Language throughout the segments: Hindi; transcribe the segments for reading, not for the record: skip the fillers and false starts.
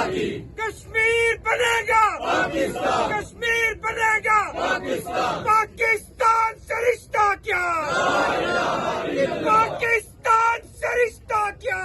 कश्मीर बनेगा कश्मीर बनेगा पाकिस्तान से रिश्ता क्या पाकिस्तान से रिश्ता क्या।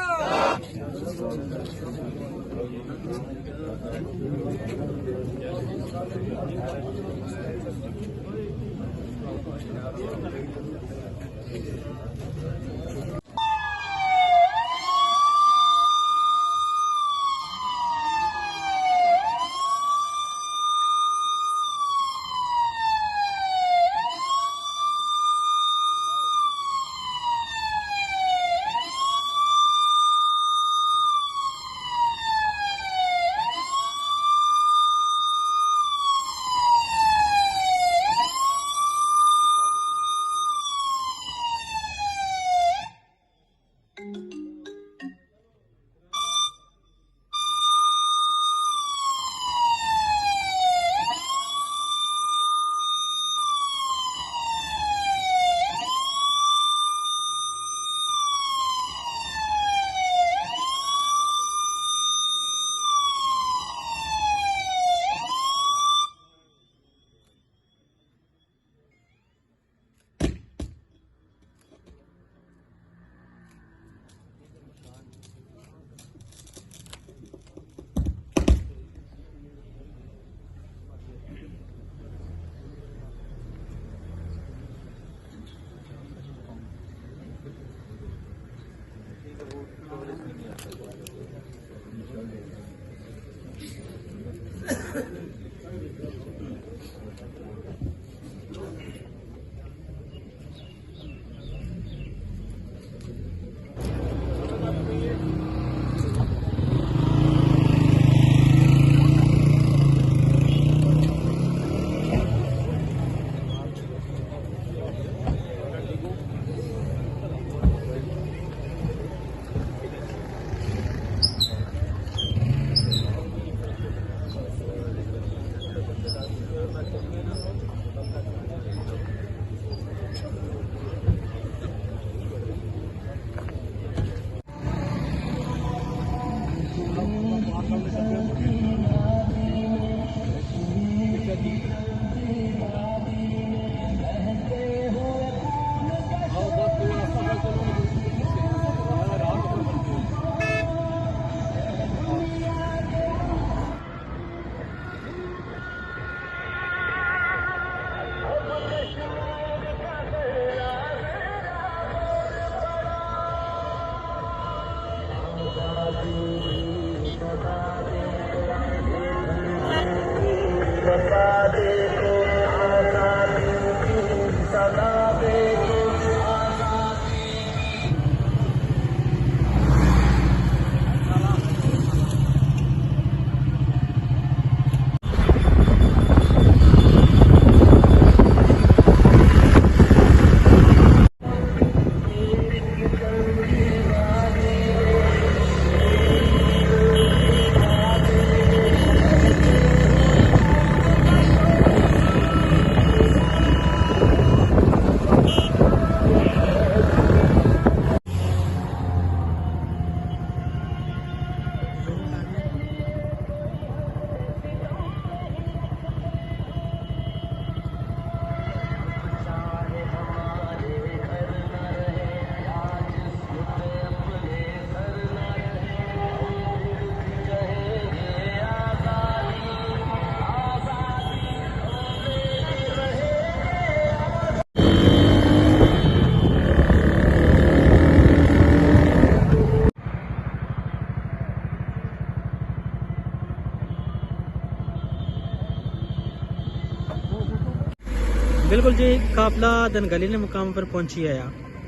बिल्कुल जी, काफिला दनगली ने मुकाम पर पहुंची है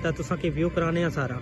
तो तुसा के व्यू कराने सारा।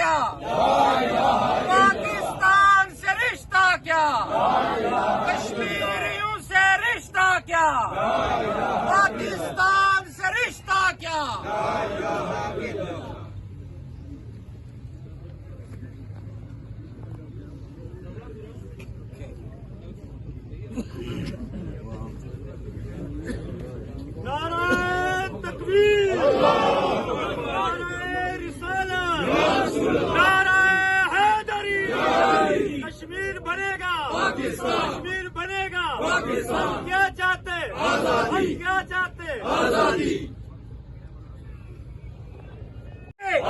क्या, पाकिस्तान से रिश्ता क्या, कश्मीरियों से रिश्ता क्या, पाकिस्तान से रिश्ता क्या। नारे तकबीर, नारे रिसालत, नारे हैदरी। कश्मीर बनेगा पाकिस्तान, कश्मीर बनेगा पाकिस्तान। हम क्या चाहते, हम क्या चाहते, आजादी,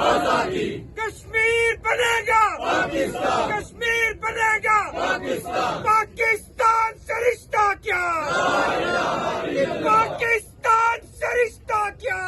आजादी। कश्मीर बनेगा पाकिस्तान, कश्मीर बनेगा पाकिस्तान। पाकिस्तान से रिश्ता क्या, पाकिस्तान से रिश्ता क्या।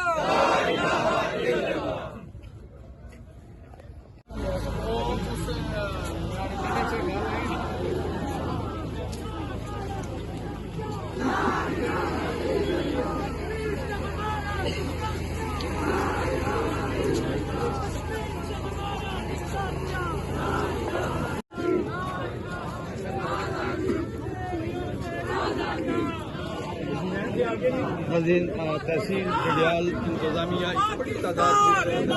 नाज़रीन, तहसील घड़ियाल इंतजामिया बड़ी तादाद में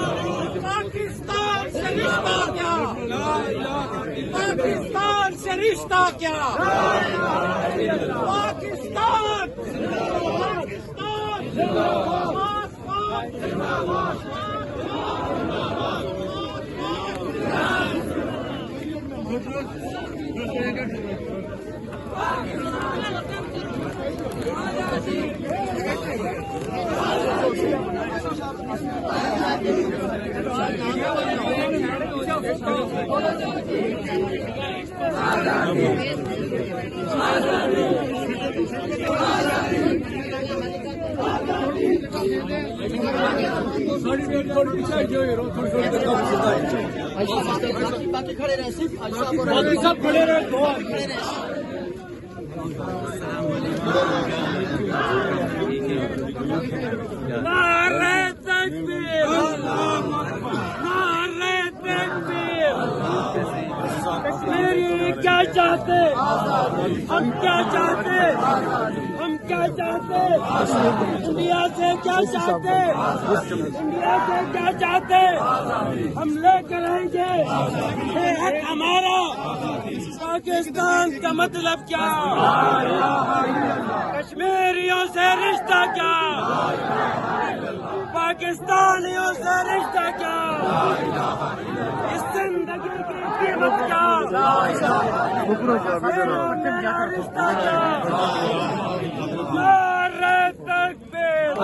पाकिस्तान से रिश्ता क्या, पाकिस्तान से रिश्ता क्या, पाकिस्तान, नारे तकबीर, नारे तकबीर। कश्मीरी क्या चाहते, हम क्या चाहते, हम क्या चाहते, इंडिया से क्या चाहते, इंडिया से क्या चाहते, हम लेकर आएंगे ये हक हमारा। पाकिस्तान का मतलब क्या, कश्मीरियों से रिश्ता क्या, पाकिस्तानियों से रिश्ता क्या, इस जिंदगी की कीमत क्या, रिश्ता क्या। नारे तकबीर,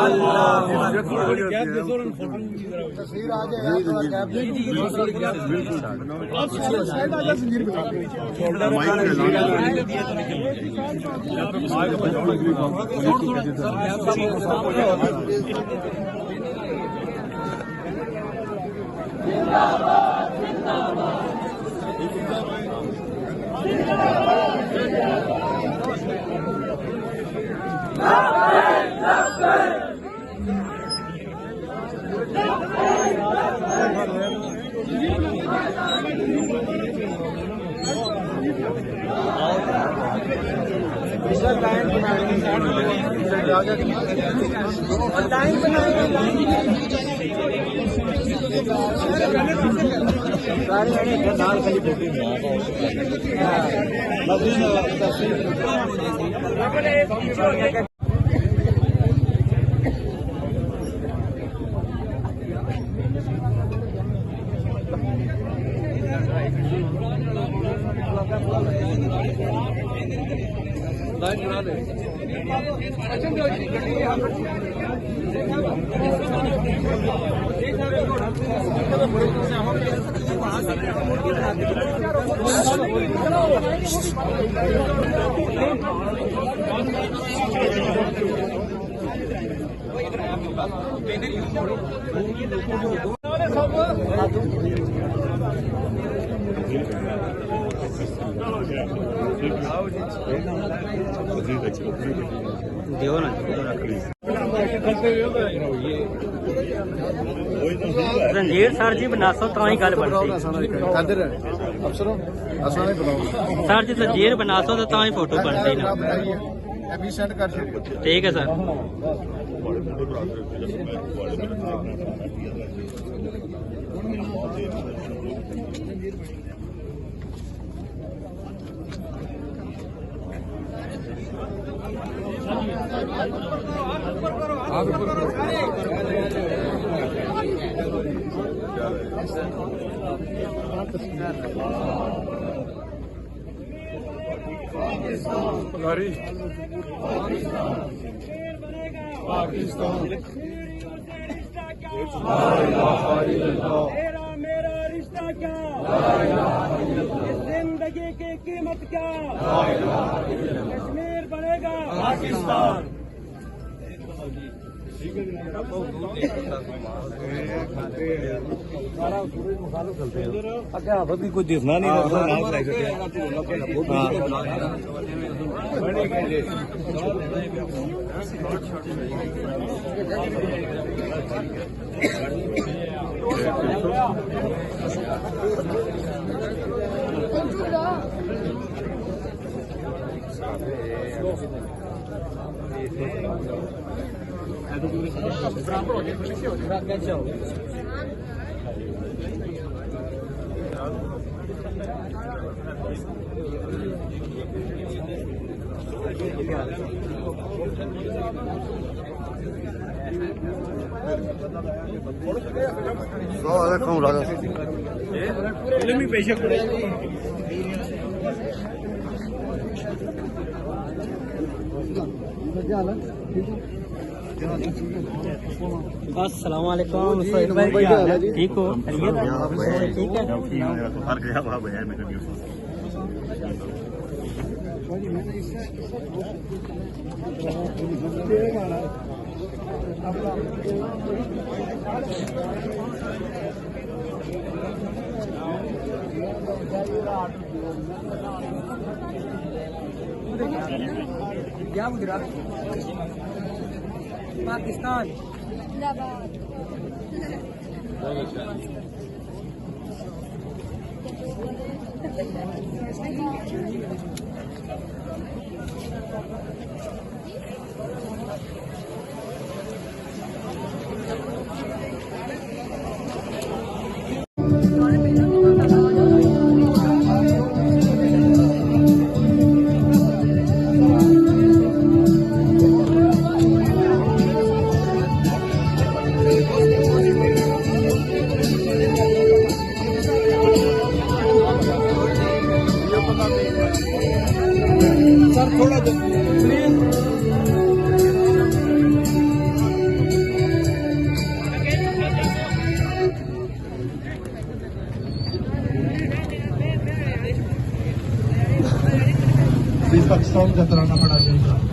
देव ना ਰਣਜੀਤ ਸਰ ਜੀ ਬਨਾਸੋ ਤਾਂ ਹੀ ਗੱਲ ਬਣਦੀ ਅਫਸਰੋਂ ਅਸਾਂ ਨੇ ਬਣਾਓ ਸਰ ਜੀ ਰਣਜੀਤ ਬਨਾਸੋ ਤਾਂ ਤਾਂ ਹੀ ਫੋਟੋ ਬਣਦੀ ਨਾ ਅਭੀ ਸੈਂਡ ਕਰ ਛੱਡਿਓ ਠੀਕ ਹੈ ਸਰ तेरा मेरा रिश्ता क्या इस जिंदगी की कीमत क्या कश्मीर बनेगा पाकिस्तान भी कुछ दिखना नहीं बस सलाम वालेकुम सोहेल भाई क्या हाल है ठीक हो ठीक है क्या गुजरात पाकिस्तान पाकिस्तान का तराना पड़ा जाएगा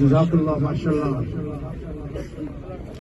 जज़ाकल्लाह माशाअल्लाह